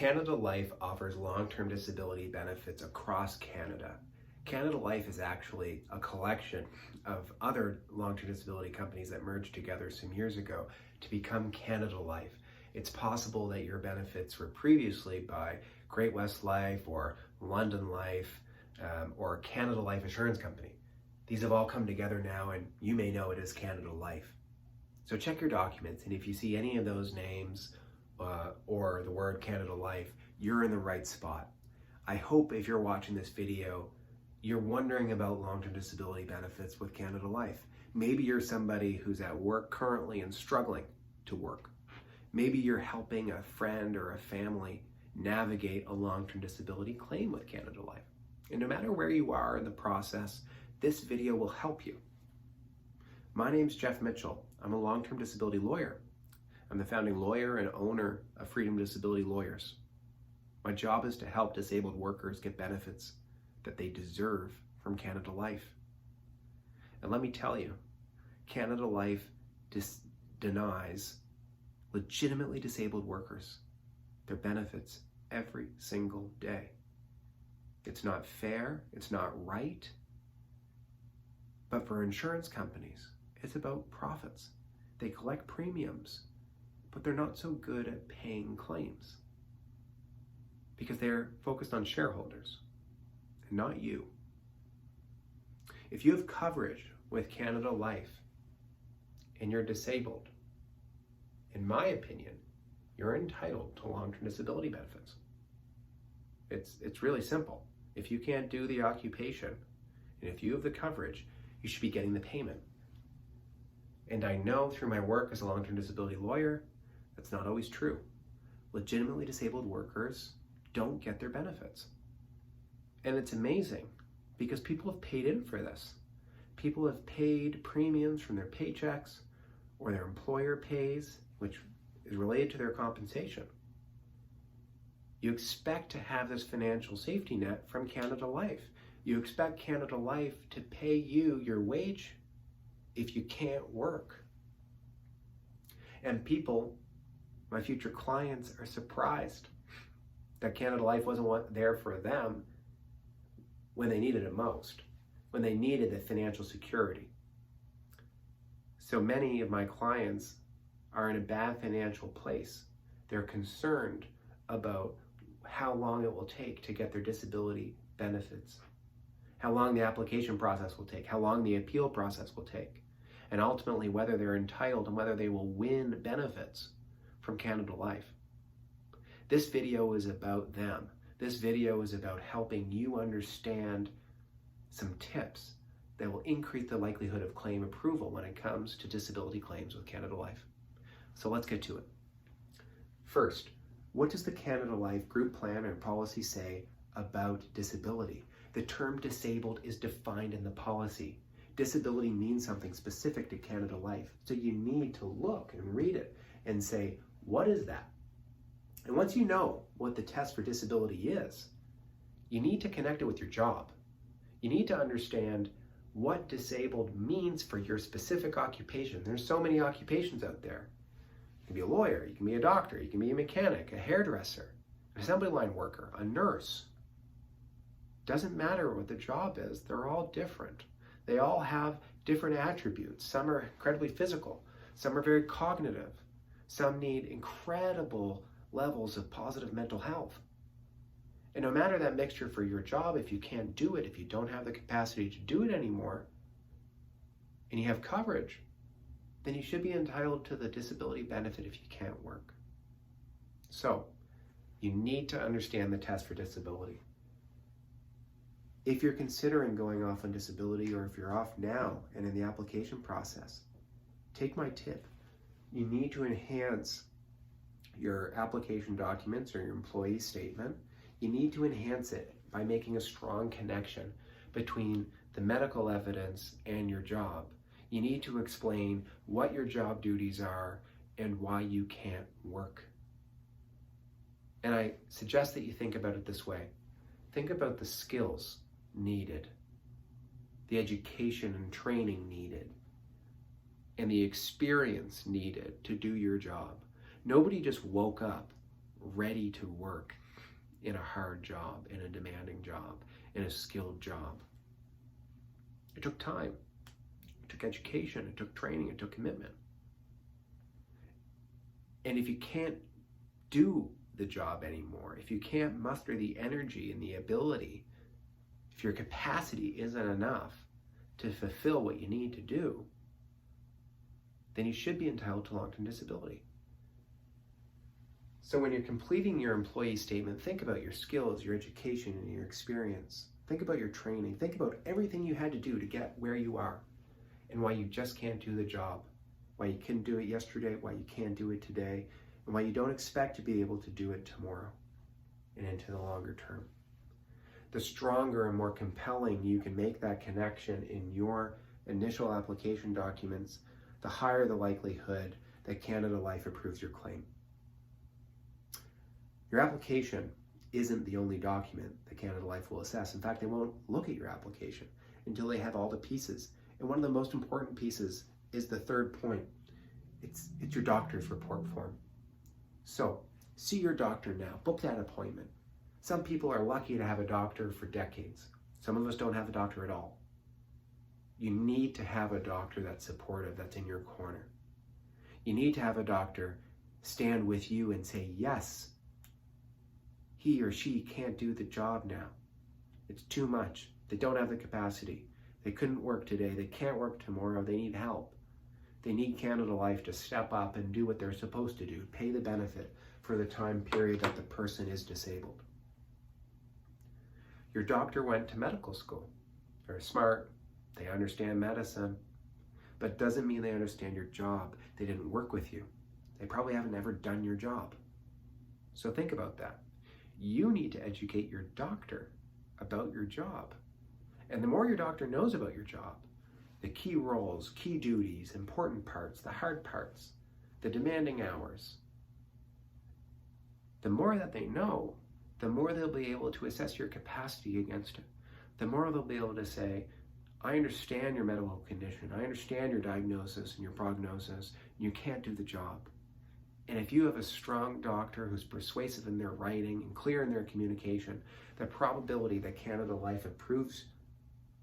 Canada Life offers long-term disability benefits across Canada. Canada Life is actually a collection of other long-term disability companies that merged together some years ago to become Canada Life. It's possible that your benefits were previously by Great-West Life or London Life or Canada Life Assurance Company. These have all come together now, and you may know it as Canada Life. So check your documents, and if you see any of those names or the word Canada Life, you're in the right spot. I hope if you're watching this video, you're wondering about long-term disability benefits with Canada Life. Maybe you're somebody who's at work currently and struggling to work. Maybe you're helping a friend or a family navigate a long-term disability claim with Canada Life. And no matter where you are in the process, this video will help you. My name's Jeff Mitchell. I'm a long-term disability lawyer. I'm the founding lawyer and owner of Freedom Disability Lawyers. My job is to help disabled workers get benefits that they deserve from Canada Life. And let me tell you, Canada Life denies legitimately disabled workers their benefits every single day. It's not fair, it's not right, but for insurance companies, it's about profits. They collect premiums, but they're not so good at paying claims because they're focused on shareholders and not you. If you have coverage with Canada Life and you're disabled, in my opinion, you're entitled to long-term disability benefits. It's really simple. If you can't do the occupation, and if you have the coverage, you should be getting the payment. And I know through my work as a long-term disability lawyer, that's not always true. Legitimately disabled workers don't get their benefits. And it's amazing because people have paid in for this. People have paid premiums from their paychecks or their employer pays, which is related to their compensation. You expect to have this financial safety net from Canada Life. You expect Canada Life to pay you your wage if you can't work. And people, my future clients, are surprised that Canada Life wasn't there for them when they needed it most, when they needed the financial security. So many of my clients are in a bad financial place. They're concerned about how long it will take to get their disability benefits, how long the application process will take, how long the appeal process will take, and ultimately whether they're entitled and whether they will win benefits from Canada Life. This video is about them. This video is about helping you understand some tips that will increase the likelihood of claim approval when it comes to disability claims with Canada Life. So let's get to it. First, what does the Canada Life group plan or policy say about disability? The term disabled is defined in the policy. Disability means something specific to Canada Life. So you need to look and read it and say, what is that? And once you know what the test for disability is, you need to connect it with your job. You need to understand what disabled means for your specific occupation. There's so many occupations out there. You can be a lawyer, you can be a doctor, you can be a mechanic, a hairdresser, an assembly line worker, a nurse. Doesn't matter what the job is, they're all different. They all have different attributes. Some are incredibly physical, some are very cognitive, some need incredible levels of positive mental health. And no matter that mixture for your job, if you can't do it, if you don't have the capacity to do it anymore, and you have coverage, then you should be entitled to the disability benefit if you can't work. So, you need to understand the test for disability. If you're considering going off on disability, or if you're off now and in the application process, take my tip. You need to enhance your application documents or your employee statement. You need to enhance it by making a strong connection between the medical evidence and your job. You need to explain what your job duties are and why you can't work. And I suggest that you think about it this way. Think about the skills needed, the education and training needed, and the experience needed to do your job. Nobody just woke up ready to work in a hard job, in a demanding job, in a skilled job. It took time, it took education, it took training, it took commitment. And if you can't do the job anymore, if you can't muster the energy and the ability, if your capacity isn't enough to fulfill what you need to do, then you should be entitled to long-term disability. So when you're completing your employee statement, think about your skills, your education, and your experience. Think about your training. Think about everything you had to do to get where you are and why you just can't do the job, why you couldn't do it yesterday, why you can't do it today, and why you don't expect to be able to do it tomorrow and into the longer term. The stronger and more compelling you can make that connection in your initial application documents, the higher the likelihood that Canada Life approves your claim. Your application isn't the only document that Canada Life will assess. In fact, they won't look at your application until they have all the pieces. And one of the most important pieces is the third point. It's your doctor's report form. So, see your doctor now. Book that appointment. Some people are lucky to have a doctor for decades. Some of us don't have a doctor at all. You need to have a doctor that's supportive, that's in your corner. You need to have a doctor stand with you and say, yes, he or she can't do the job now. It's too much. They don't have the capacity. They couldn't work today. They can't work tomorrow. They need help. They need Canada Life to step up and do what they're supposed to do, pay the benefit for the time period that the person is disabled. Your doctor went to medical school. They're smart. They understand medicine. But it doesn't mean they understand your job. They didn't work with you. They probably haven't ever done your job. So think about that. You need to educate your doctor about your job. And the more your doctor knows about your job, the key roles, key duties, important parts, the hard parts, the demanding hours, the more that they know, the more they'll be able to assess your capacity against it. The more they'll be able to say, I understand your medical condition, I understand your diagnosis and your prognosis, and you can't do the job. And if you have a strong doctor who's persuasive in their writing and clear in their communication, the probability that Canada Life approves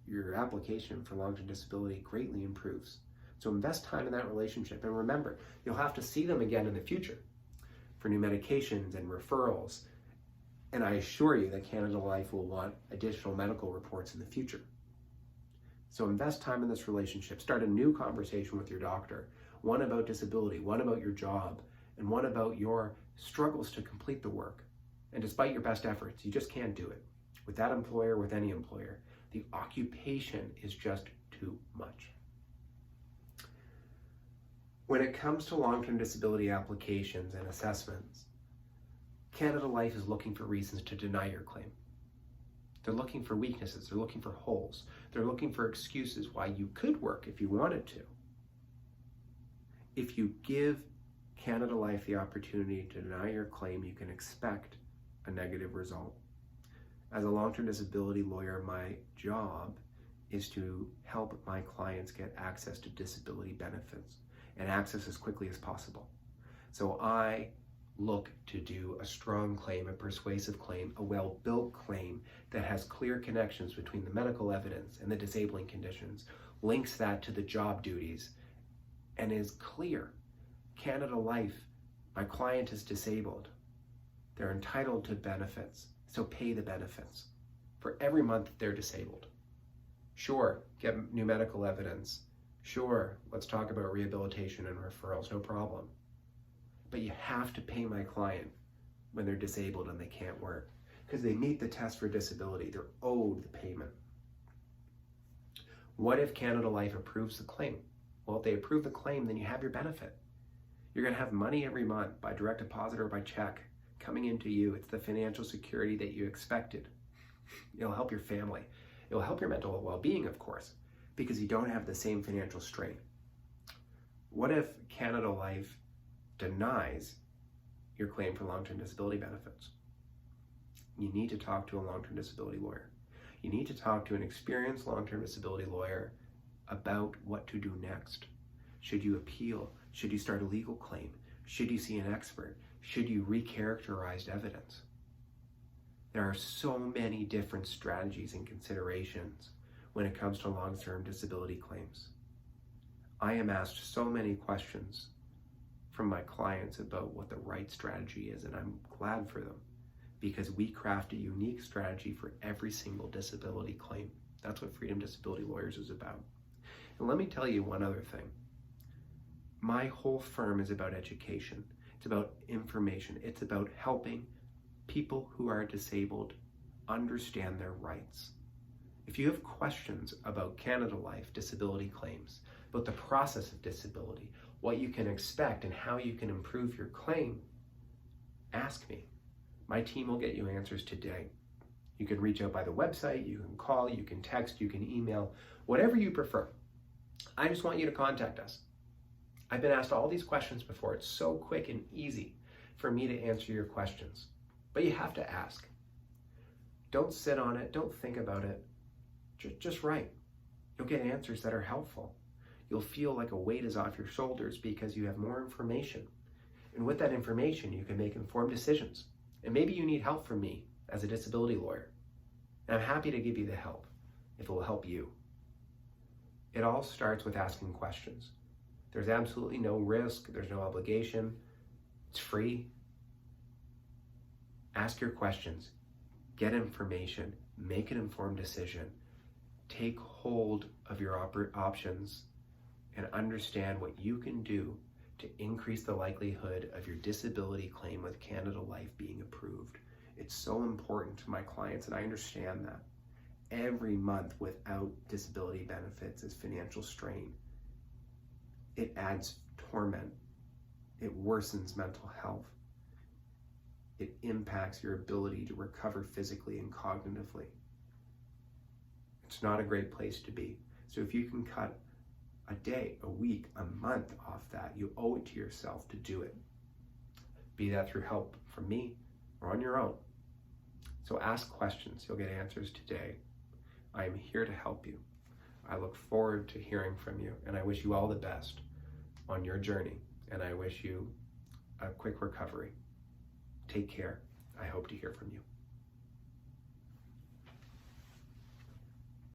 your application for long-term disability greatly improves. So invest time in that relationship. And remember, you'll have to see them again in the future for new medications and referrals. And I assure you that Canada Life will want additional medical reports in the future. So invest time in this relationship. Start a new conversation with your doctor. One about disability, one about your job, and one about your struggles to complete the work. And despite your best efforts, you just can't do it. With that employer, with any employer, the occupation is just too much. When it comes to long-term disability applications and assessments, Canada Life is looking for reasons to deny your claim. They're looking for weaknesses, they're looking for holes, they're looking for excuses why you could work if you wanted to. If you give Canada Life the opportunity to deny your claim, you can expect a negative result. As a long-term disability lawyer, my job is to help my clients get access to disability benefits and access as quickly as possible. So I look to do a strong claim, a persuasive claim, a well-built claim that has clear connections between the medical evidence and the disabling conditions, links that to the job duties, and is clear. Canada Life, my client is disabled. They're entitled to benefits, so pay the benefits for every month they're disabled. Sure, get new medical evidence. Sure, let's talk about rehabilitation and referrals, no problem. But you have to pay my client when they're disabled and they can't work because they meet the test for disability. They're owed the payment. What if Canada Life approves the claim? Well, if they approve the claim, then you have your benefit. You're going to have money every month by direct deposit or by check coming into you. It's the financial security that you expected. It'll help your family. It'll help your mental well-being, of course, because you don't have the same financial strain. What if Canada Life denies your claim for long-term disability benefits? You need to talk to a long-term disability lawyer. You need to talk to an experienced long-term disability lawyer about what to do next. Should you appeal? Should you start a legal claim? Should you see an expert? Should you recharacterize evidence? There are so many different strategies and considerations when it comes to long-term disability claims. I am asked so many questions from my clients about what the right strategy is, and I'm glad for them because we craft a unique strategy for every single disability claim. That's what Freedom Disability Lawyers is about. And let me tell you one other thing. My whole firm is about education. It's about information. It's about helping people who are disabled understand their rights. If you have questions about Canada Life disability claims, about the process of disability, what you can expect and how you can improve your claim, ask me. My team will get you answers today. You can reach out by the website, you can call, you can text, you can email, whatever you prefer. I just want you to contact us. I've been asked all these questions before. It's so quick and easy for me to answer your questions. But you have to ask. Don't sit on it. Don't think about it. Just write. You'll get answers that are helpful. You'll feel like a weight is off your shoulders because you have more information. And with that information, you can make informed decisions. And maybe you need help from me as a disability lawyer. And I'm happy to give you the help if it will help you. It all starts with asking questions. There's absolutely no risk. There's no obligation. It's free. Ask your questions. Get information. Make an informed decision. Take hold of your options and understand what you can do to increase the likelihood of your disability claim with Canada Life being approved. It's so important to my clients, and I understand that. Every month without disability benefits is financial strain. It adds torment. It worsens mental health. It impacts your ability to recover physically and cognitively. It's not a great place to be. So if you can cut a day, a week, a month off that, you owe it to yourself to do it. Be that through help from me or on your own. So ask questions. You'll get answers today. I am here to help you. I look forward to hearing from you, and I wish you all the best on your journey, and I wish you a quick recovery. Take care. I hope to hear from you.